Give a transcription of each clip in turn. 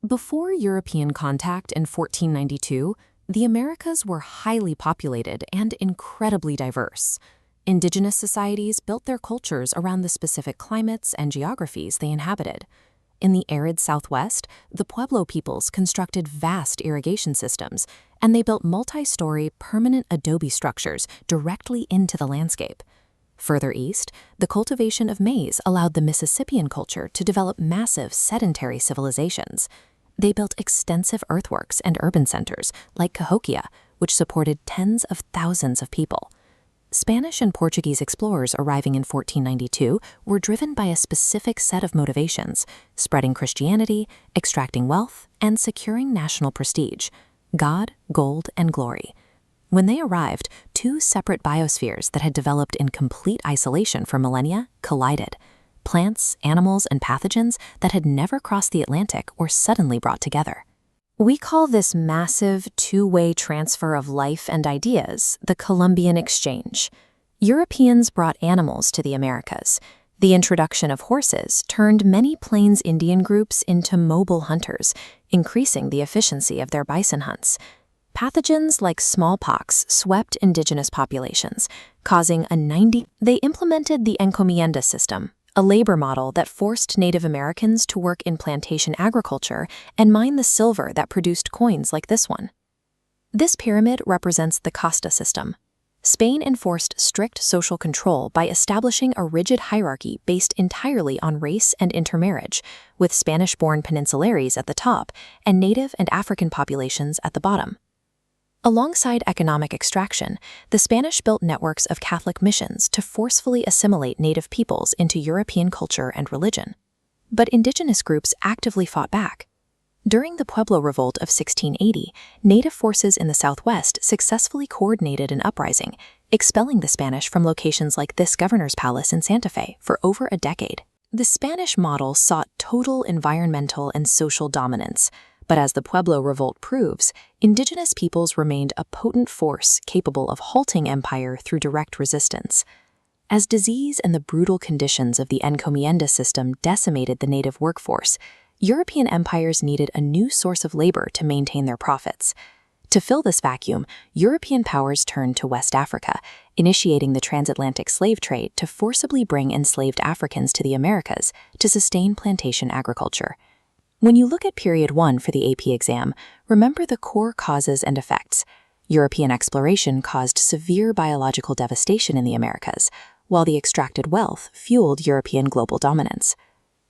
Before European contact in 1492, the Americas were highly populated and incredibly diverse. Indigenous societies built their cultures around the specific climates and geographies they inhabited. In the arid Southwest, the Pueblo peoples constructed vast irrigation systems, and they built multi-story permanent adobe structures directly into the landscape. Further east, the cultivation of maize allowed the Mississippian culture to develop massive sedentary civilizations. They built extensive earthworks and urban centers, like Cahokia, which supported tens of thousands of people. Spanish and Portuguese explorers arriving in 1492 were driven by a specific set of motivations: spreading Christianity, extracting wealth, and securing national prestige: God, gold, and glory. When they arrived, two separate biospheres that had developed in complete isolation for millennia collided. Plants, animals, and pathogens that had never crossed the Atlantic were suddenly brought together. We call this massive two-way transfer of life and ideas the Columbian Exchange. Europeans brought animals to the Americas. The introduction of horses turned many Plains Indian groups into mobile hunters, increasing the efficiency of their bison hunts. Pathogens like smallpox swept indigenous populations, causing They implemented the encomienda system, a labor model that forced Native Americans to work in plantation agriculture and mine the silver that produced coins like this one. This pyramid represents the casta system. Spain enforced strict social control by establishing a rigid hierarchy based entirely on race and intermarriage, with Spanish-born peninsulares at the top and Native and African populations at the bottom. Alongside economic extraction, the Spanish built networks of Catholic missions to forcefully assimilate native peoples into European culture and religion. But indigenous groups actively fought back. During the Pueblo Revolt of 1680, native forces in the Southwest successfully coordinated an uprising, expelling the Spanish from locations like this governor's palace in Santa Fe for over a decade. The Spanish model sought total environmental and social dominance. But as the Pueblo Revolt proves, indigenous peoples remained a potent force capable of halting empire through direct resistance. As disease and the brutal conditions of the encomienda system decimated the native workforce, European empires needed a new source of labor to maintain their profits. To fill this vacuum, European powers turned to West Africa, initiating the transatlantic slave trade to forcibly bring enslaved Africans to the Americas to sustain plantation agriculture. When you look at Period 1 for the AP exam, remember the core causes and effects. European exploration caused severe biological devastation in the Americas, while the extracted wealth fueled European global dominance.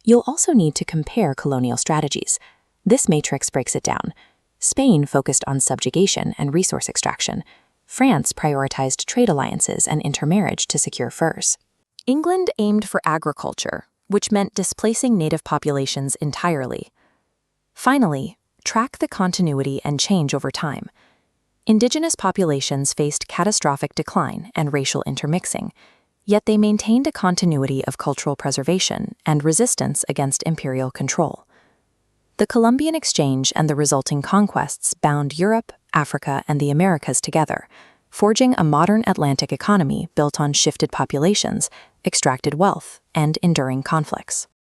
You'll also need to compare colonial strategies. This matrix breaks it down. Spain focused on subjugation and resource extraction. France prioritized trade alliances and intermarriage to secure furs. England aimed for agriculture, which meant displacing native populations entirely. Finally, track the continuity and change over time. Indigenous populations faced catastrophic decline and racial intermixing, yet they maintained a continuity of cultural preservation and resistance against imperial control. The Columbian Exchange and the resulting conquests bound Europe, Africa, and the Americas together, forging a modern Atlantic economy built on shifted populations, extracted wealth, and enduring conflicts.